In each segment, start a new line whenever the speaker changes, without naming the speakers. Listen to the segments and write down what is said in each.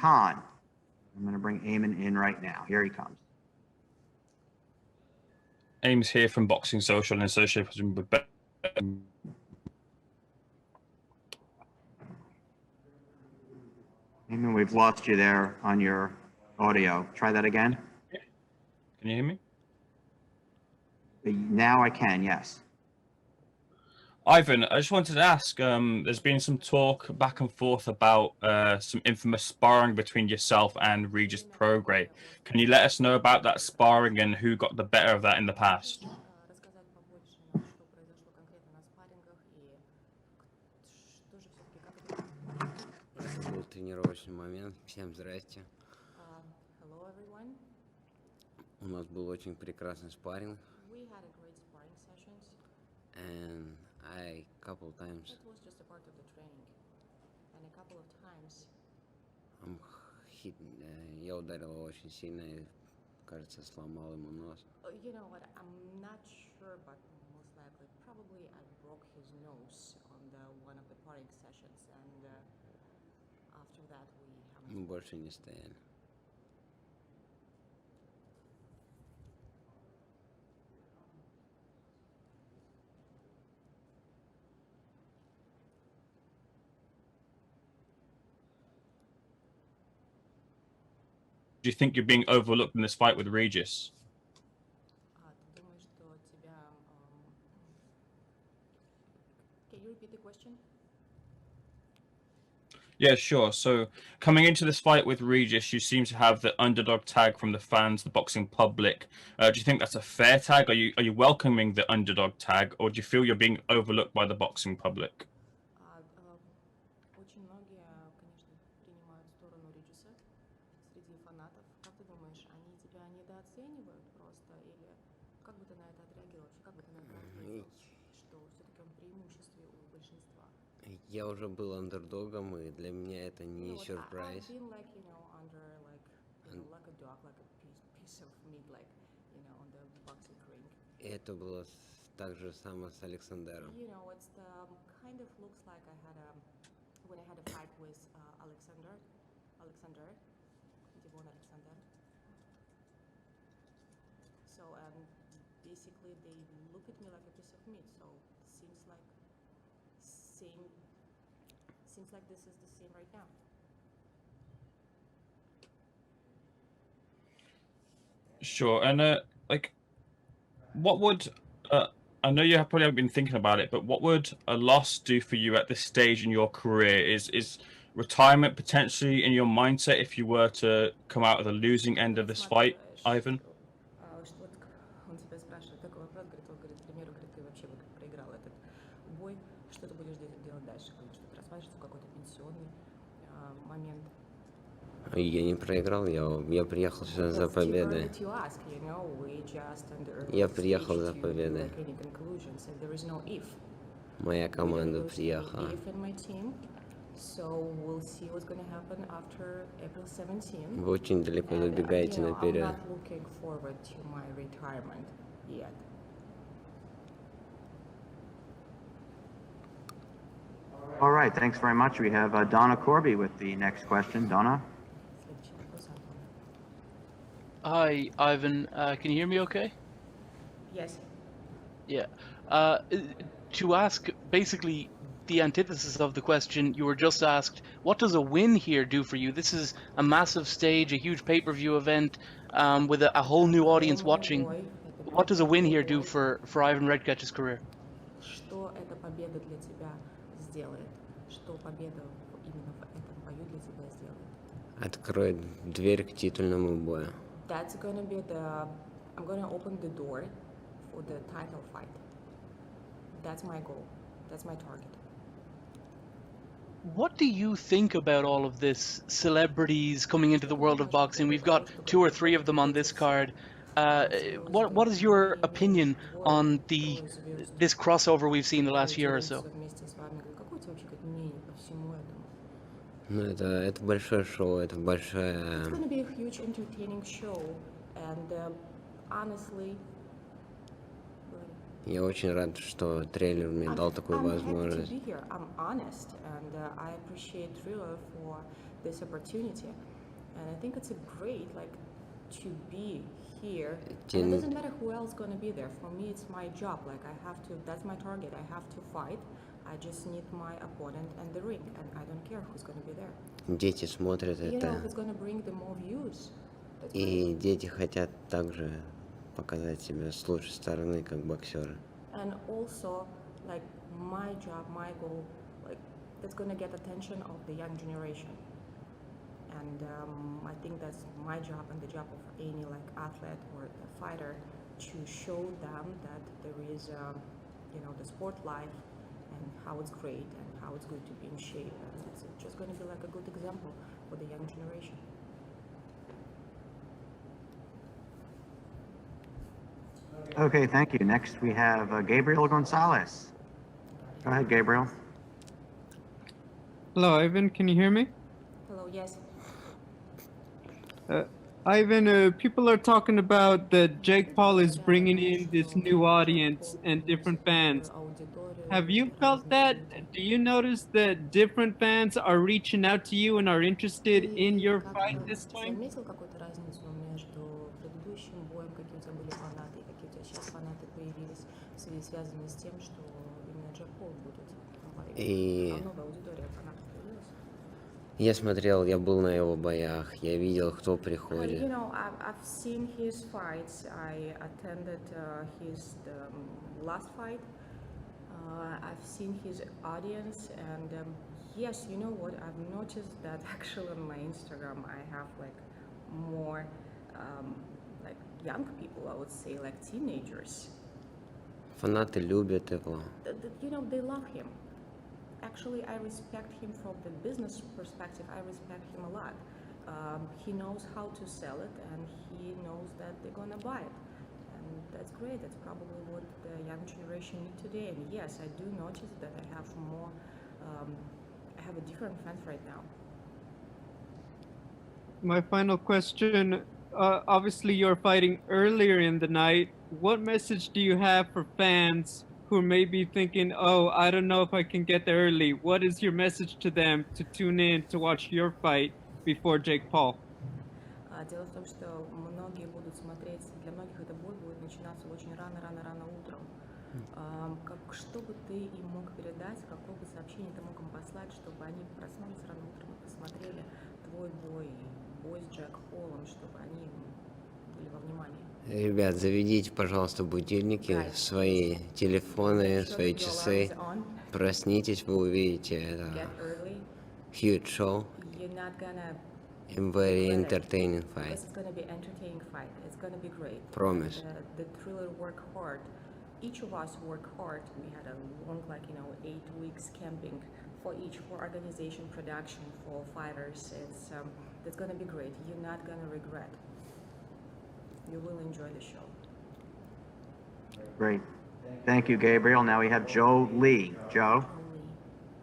Khan. I'm going to bring Eamon in right now. Here he comes.
Aim's here from Boxing Social and association with
Eamon, we've lost you there on your audio. Try that again.
Can you hear me?
Now I can, yes.
Ivan, I just wanted to ask, there's been some talk back and forth about some infamous sparring between yourself and Regis Prograis. Can you let us know about that sparring and who got the better of that in the past?
Это был тренировочный момент. Всем здрасте.
Hello everyone.
У нас был очень прекрасный спарринг.
We had a great sparring sessions.
And I couple times
It was just a part of the training. And a couple of times
hit, я ударил его очень сильно и, кажется, сломал ему нос.
you know what, I'm not sure, but most likely, probably I broke his nose on one of the sparring sessions, and after that we
Мы больше не стояли.
Do you think you're being overlooked in this fight with Regis?
Ты думаешь, что тебя... Can you repeat the question?
Yeah, sure. So, coming into this fight with Regis, you seem to have the underdog tag from the fans, the boxing public. Do you think that's a fair tag? Are you welcoming the underdog tag, or do you feel you're being overlooked by the boxing public?
Очень многие, конечно, принимают сторону Реджиса среди фанатов. Как ты думаешь, они тебя недооценивают просто? Или как бы ты на это отреагировал? Как бы ты на это ответил? Что все-таки он в преимуществе у большинства?
Я уже был андердогом, и для меня это не сюрприз.
I've been like, you know, under like, you know, like a dog, like a piece of meat, like, you know, on the boxing ring.
И это было так же самое с Александром.
You know, it's the kind of looks like I had when I had a fight with Alexander, Devon Alexander. So basically they look at me like a piece of meat. So seems like this is the same right now.
Sure. And like, what would I know you probably haven't been thinking about it, but what would a loss do for you at this stage in your career? Is retirement potentially in your mindset if you were to come out of the losing end of this fight, Ivan?
Он тебя спрашивает такой вопрос, говорит, к примеру, говорит, ты вообще вот проиграл этот бой, что ты будешь делать дальше? Говорит, что ты рассматриваешь в какой-то пенсионный момент.
Я не проиграл, я приехал сюда за победой. Я приехал за победой. Моя команда приехала. Вы очень далеко забегаете наперед.
All right, thanks very much. We have Donna Corby with the next question. Donna?
Hi, Ivan. Can you hear me okay?
Yes.
Yeah. To ask basically the antithesis of the question you were just asked, what does a win here do for you? This is a massive stage, a huge pay-per-view event with a whole new audience watching. What does a win here do for Ivan Redkach's career?
Что эта победа для тебя сделает? Что победа именно в этом бою для тебя сделает?
Откроет дверь к титульному бою.
That's gonna be I'm gonna open the door for the title fight. That's my goal. That's my target.
What do you think about all of this? Celebrities coming into the world of boxing. We've got 2 or 3 of them on this card. What is your opinion on this crossover we've seen the last year or so?
Ну, это большое шоу, это большая...
It's gonna be a huge entertaining show, and honestly...
Я очень рад, что трейлер мне дал такую
I'm happy to
возможность.
be here. I'm honest, and I appreciate Triller for this opportunity. And I think it's a great, like, to be here. And it doesn't matter who else gonna be there. For me, it's my job. Like, I have to. That's my target. I have to fight. I just need my opponent and the ring, and I don't care who's gonna be there.
Дети смотрят
You know,
это,
if it's gonna bring them more views. That's great.
и дети хотят также показать себя с лучшей стороны, как боксеры.
And also, like, my job, my goal, like, that's gonna get attention of the young generation. And I think that's my job and the job of any, like, athlete or a fighter, to show them that there is, you know, the sport life and how it's great and how it's good to be in shape. And it's just gonna be like a good example for the young generation.
Okay, thank you. Next, we have Gabriel Gonzalez. Go ahead, Gabriel.
Hello, Ivan. Can you hear me?
Hello, yes.
Ivan, people are talking about that Jake Paul is bringing in this new audience and different fans. Have you felt that? Do you notice that different fans are reaching out to you and are interested in your fight this time?
Заметил какую-то разницу между предыдущим боем, какие у тебя были фанаты, и какие у тебя сейчас фанаты появились, в связи связанные с тем, что именно Джек Пол будет в бою?
И
Новая аудитория фанатов появилась?
я смотрел, я был на его боях, я видел, кто
You
приходит.
know, I've seen his fights. I attended his last fight. I've seen his audience, and yes, you know what? I've noticed that actually on my Instagram I have like more like young people. I would say like teenagers.
Фанаты любят его.
You know, they love him. Actually, I respect him from the business perspective. I respect him a lot. He knows how to sell it, and he knows that they're gonna buy it, and that's great. That's probably what the young generation need today. And yes, I do notice that I have more. I have a different fans right now.
My final question, obviously you're fighting earlier in the night. What message do you have for fans who may be thinking, oh, I don't know if I can get there early? What is your message to them to tune in to watch your fight before Jake Paul?
Дело в том, что многие будут смотреть, для многих этот бой будет начинаться очень рано утром. Что бы ты им мог передать, какое бы сообщение ты мог им послать, чтобы они проснулись рано утром и посмотрели твой бой и бой с Джек Полом, чтобы они были во внимании?
Ребят, заведите, пожалуйста, будильники, свои телефоны, свои часы. Проснитесь, вы увидите это huge show.
You're not gonna
And very entertaining fight.
It's gonna be entertaining fight. It's gonna be great.
Promise.
The Triller work hard. Each of us work hard. We had a long, 8 weeks camping for each, for organization, production, for fighters. It's gonna be great. You're not gonna regret. You will enjoy the show.
Great. Thank you, Gabriel. Now we have Joe Lee. Joe?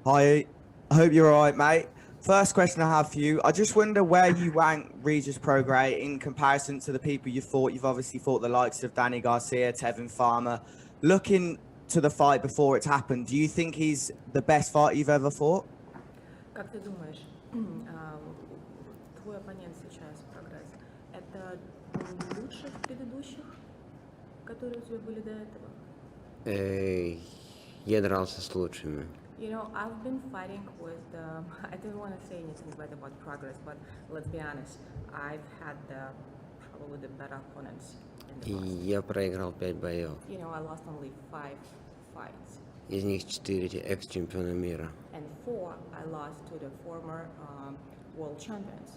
Hi, I hope you're all right, mate. First question I have for you, I just wonder where you rank Regis Prograis in comparison to the people you fought. You've obviously fought the likes of Danny Garcia, Tevin Farmer. Looking to the fight before it's happened, do you think he's the best fighter you've ever fought?
Как ты думаешь, твой оппонент сейчас, Прогресс, это лучше предыдущих, которые у тебя были до этого?
Я дрался с лучшими.
You know, I've been fighting with I didn't want to say anything bad about Progress, but let's be honest, I've had probably the better opponents in the past.
Я проиграл 5 боев.
You know, I lost only 5 fights.
Из них 4 экс-чемпиона мира.
And 4 I lost to the former world champions.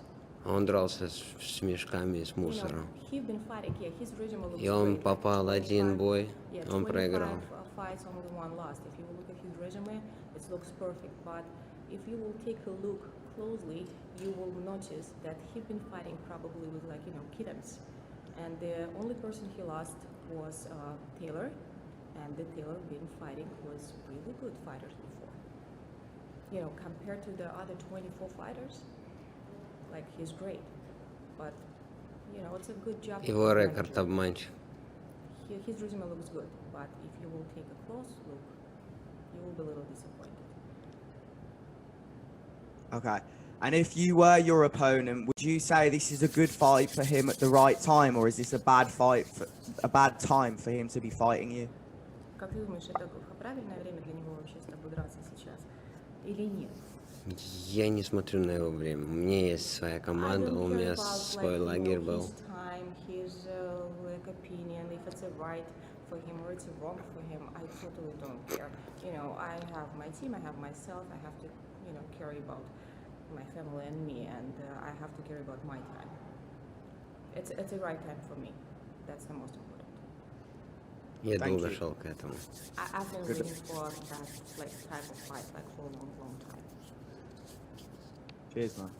Он дрался с мешками и с мусором.
He's been fighting, yeah, his resume looks
И он
great.
попал один бой,
Yeah,
он
25
проиграл.
fights, only 1 lost. If you look at his resume, it looks perfect. But if you will take a look closely, you will notice that he's been fighting probably with kittens. And the only person he lost was Taylor, and the Taylor been fighting was really good fighters before. You know, compared to the other 24 fighters, like he's great. But you know, it's a good job.
Его рекорд обманчив.
His resume looks good, but if you will take a close look, you will be a little disappointed.
Okay. And if you were your opponent, would you say this is a good fight for him at the right time, or is this a bad time for him to be fighting you?
Как ты думаешь, это правильное время для него вообще с тобой драться сейчас или нет?
Я не смотрю на его время. У меня есть своя команда, у меня свой лагерь был.
His time, his like opinion, if it's a right for him or it's a wrong for him, I totally don't care. You know, I have my team, I have myself, I have to, you know, care about my family and me, and I have to care about my time. It's a right time for me. That's the most important.
Я
Thank
долго
you.
шел к этому.
I've been waiting for that like type of fight like for a long time.
Cheers, man.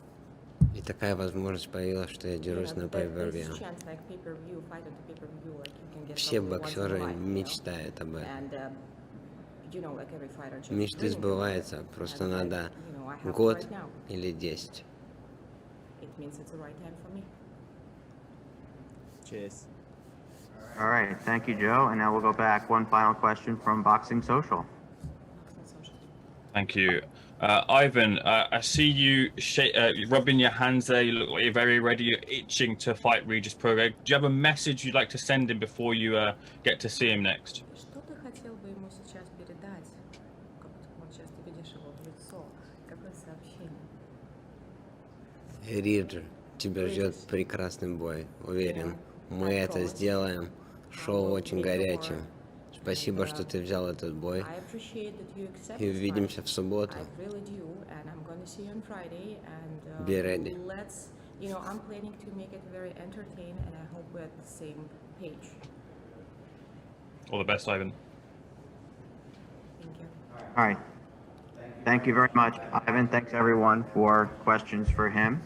И такая возможность появилась, что я дерусь на pay-per-view. Все боксеры мечтают об этом. Мечты сбываются, просто надо год или 10.
Cheers.
All right, thank you, Joe. And now we'll go back. One final question from Boxing Social.
Thank you. Ivan, I see you rubbing your hands there. You look like you're very ready. You're itching to fight Regis Prograis. Do you have a message you'd like to send him before you get to see him next?
Что ты хотел бы ему сейчас передать? Как вот сейчас ты видишь его в лицо. Какое сообщение?
Риджер, тебя ждет прекрасный бой, уверен. Мы это сделаем. Шоу очень горячим. Спасибо, что ты взял этот бой. И увидимся в субботу. Be ready.
You know, I'm planning to make it very entertaining, and I hope we're at the same page.
All the best, Ivan.
Thank you.
All right. Thank you very much, Ivan. Thanks, everyone, for questions for him.